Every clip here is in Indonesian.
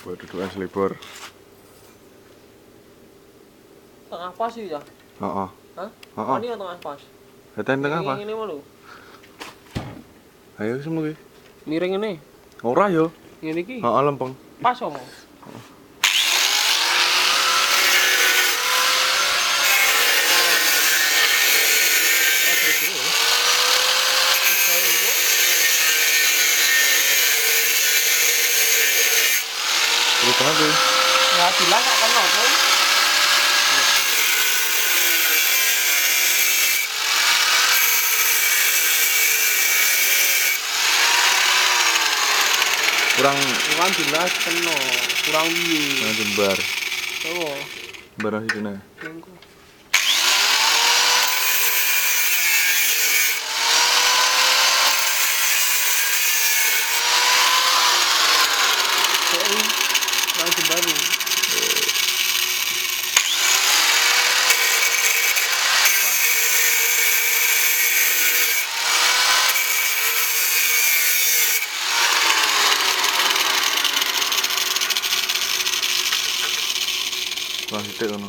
buat dudukan selibur. Tengah pas sih ya? Heeh. Hah? Heeh. Ini tengah pas. Heten tengah apa? Ini mau lu. Ayo semua iki. Miring ini. Ora yo. Ngene iki. Heeh lempeng. Pas omo. Terus apa? Ya bilang gak kenal pun. Kurang jelas kenal, kurang wiye. jembar. Oh. Barang sih dene. Tunggu. Baru. Wah, gede kan.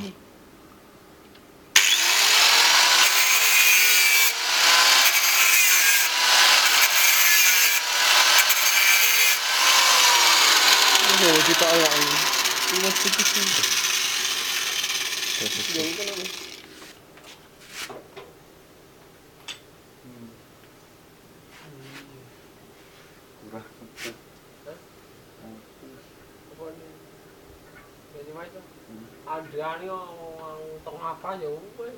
Ini kita ala ini. Ini tipis ini. Jangan kan ini. Kurang. Jadi macam ada nih orang tengah apa ya weh.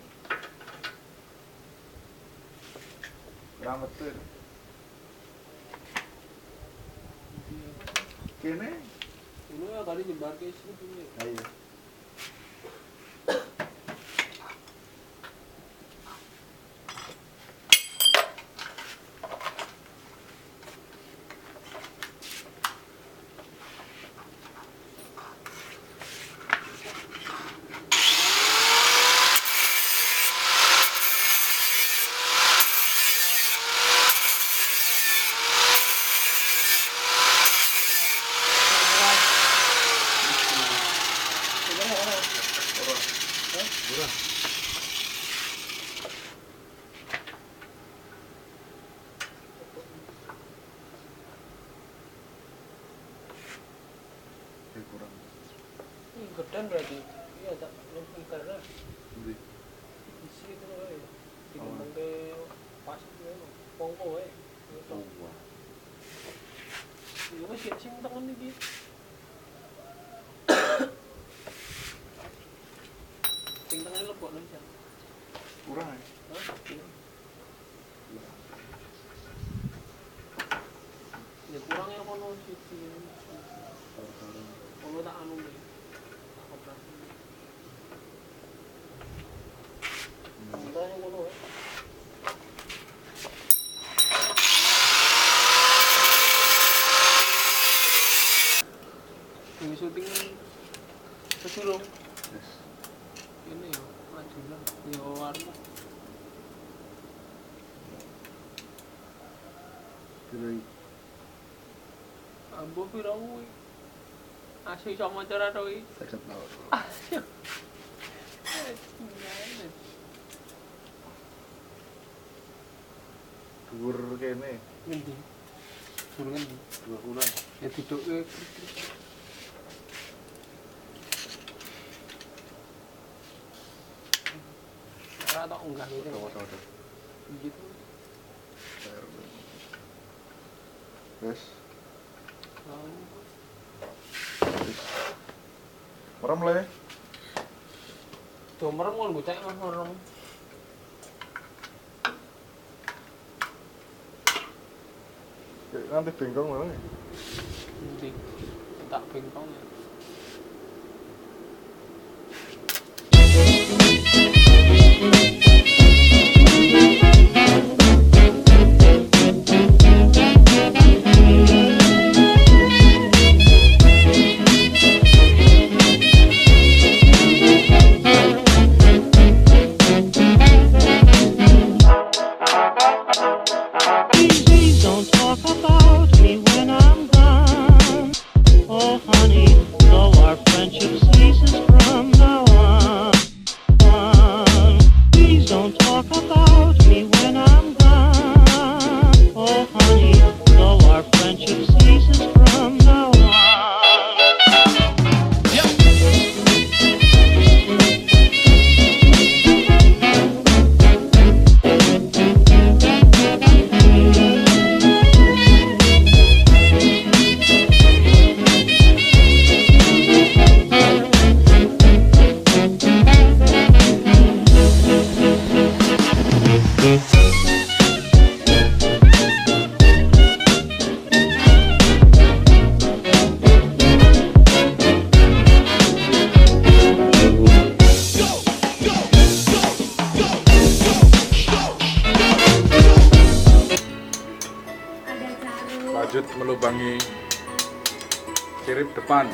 Kurang betul. Kene. Ini ya tadi jembar ke sini. Ayo. Kurang. Ini gedean berarti. Iya tak lebih karena Ndi? isi itu loh ya. Dikembang ke pas itu ya. Pongko ya. Wah. Iya masih sing tangan iki. Sing tangan lebok nang jan. Kurang. Hah? Ya kurang ya kono siji. Kono tak anu deh. Operasi. Entah yang kono ya. Ini syuting Pesulung. Yes. Ini ya, majulah. Ya warung. Kira Ambo piro kuwi? Asyik iso maca ra to iki. 50 tahun. Asyik. Dhuwur kene Ngendi? Durung ngendi? 2 bulan. Ya didukke. Ora tok unggah iki. Foto-foto. Gitu. Yes. Oh. Merem le. Do merem kon bocah Mas merem. Nanti bengkong mana? Ngendi? Tak bengkong ya. Please don't talk about me when I'm gone. Oh, honey, though our friendship ceases from now on. Please don't talk about me when I'm gone. Oh, honey, though our friendship ceases from now on. Lanjut melubangi sirip depan.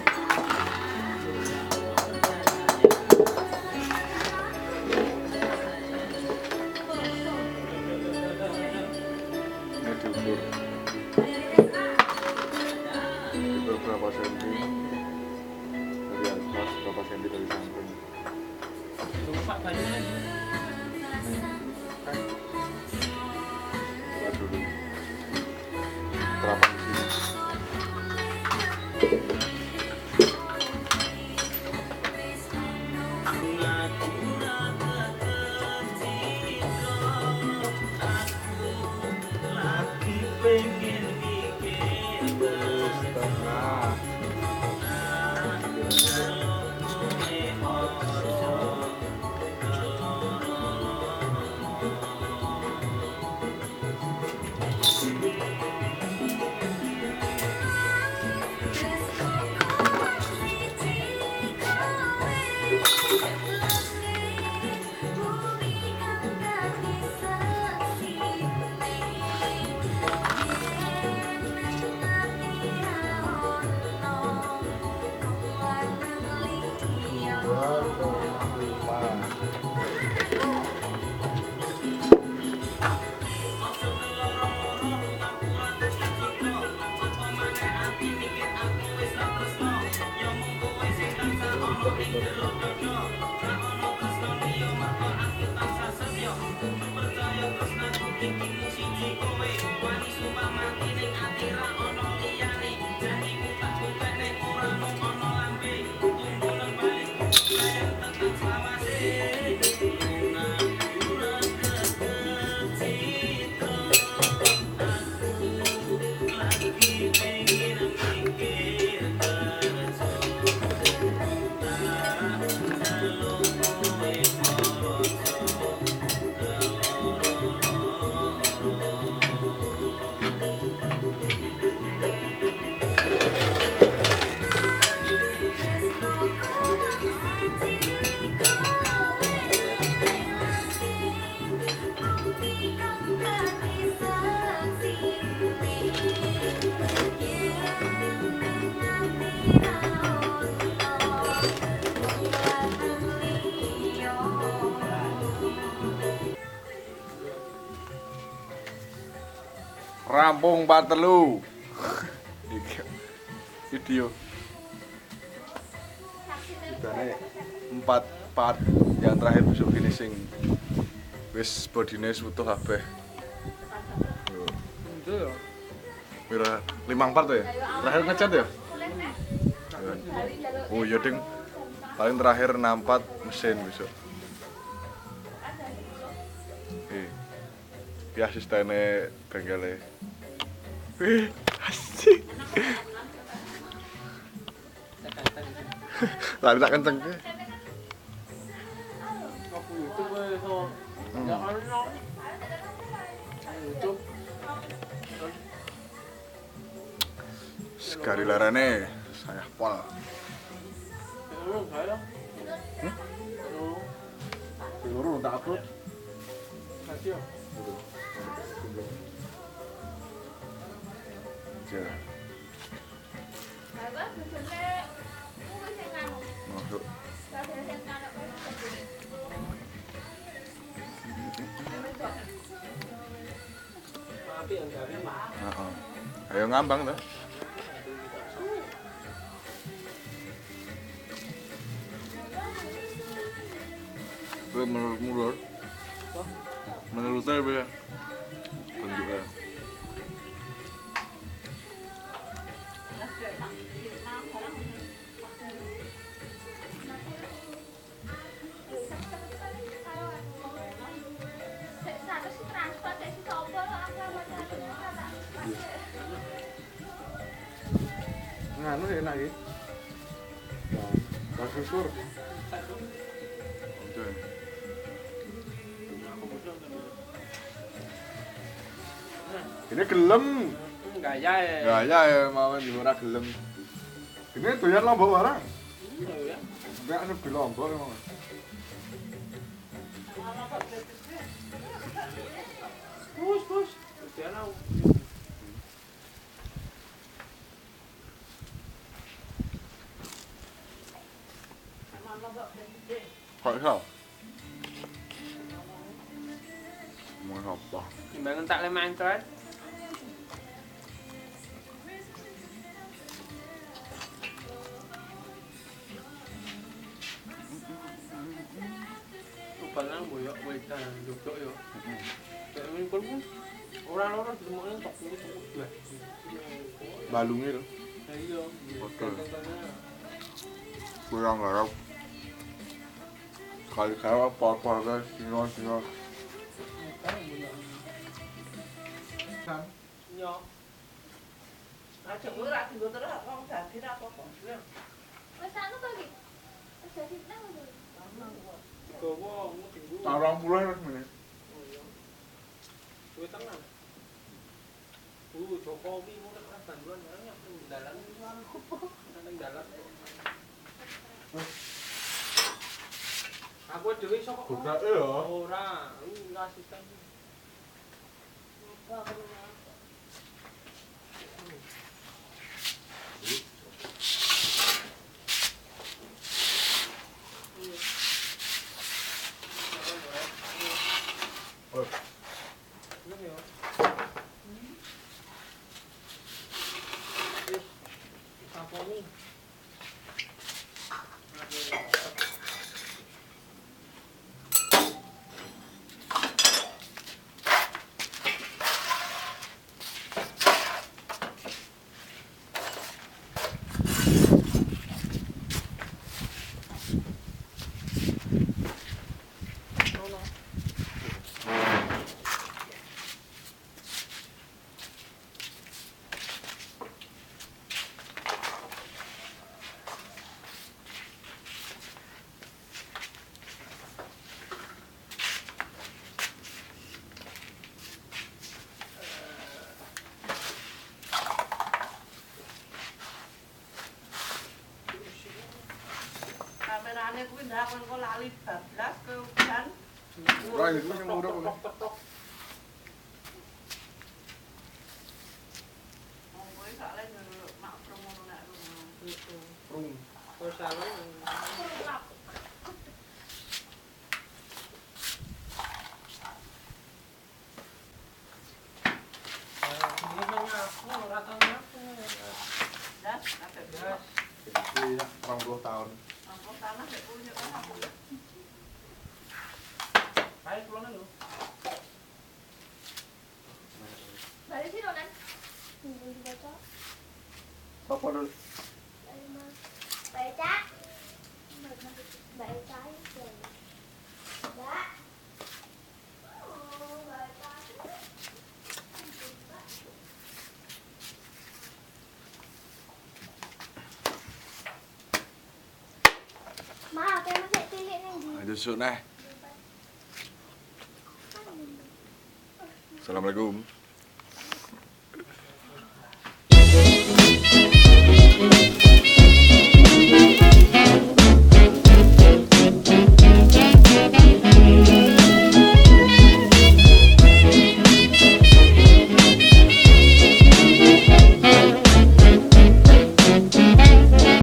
Ini diukur. Diukur berapa senti dari atas, berapa senti dari samping. Lupa banyak. Coba dulu. Terapan di sini. Setengah. Rampung 43. Iki video. Idane 4 part yang terakhir besok finishing. Wis bodine utuh kabeh. Itu ya. Pira 5 part ya? Terakhir ngecat ya? Oh iya ding. Paling terakhir 6 part mesin besok. Iki asistene bengkele. Asik. Lari tak kenceng ke. Aku YouTube so. Ya kan no. YouTube. Sekali larane saya pol. Saya. Peluru tak upload. Kasih ya. Ya. Masuk. Ayo ngambang tuh. Gue menurutmu lor? Menurut saya beda. Tunjuknya. Nganu enak iki. Nah, syukur. Oke. Ini gelem. Gaya ya. Gaya ya mawon di ora gelem. Ini doyan lombok barang. Iya. Enggak anu di lombok emang. Bus. Jangan au. Kok iso? Mau apa? Timbangan tak lemah internet. Palang boyok wedan duduk yo. Kayak ngene pun ora ditemokne tok kuwi. Balunge lho. Ha iya. Betul. Kurang garap. Kali-kali apa-apa guys, singo. Yo. Aja ora tinggal terus wong dadi ra apa-apa. Wes anu to iki. Wis dadi nang lho. Gowo mungkin Tarang puluh wis meneh. Kuwi tenang. Jokowi mulai kan banduan banyak ning dalan nang dalan. Aku dhewe iso kok. Godake ya. Ora, iki asisten. Kamerane kuwi ndak kon lali bablas ke udan. Ora itu sing murah kok. Wong kuwi sak le mak promo nek rumah. Rum. Terus salon. Ini Iya, 20 tahun. Aku tanah gak punya kan aku. Ayo pulang dulu. Balik sih Ronan. Baca. Apa dulu? Baca. Baca. Mbak. Oh, baca. Ma, kayak masih tilik nih di. Ayo susuk neh. Assalamualaikum.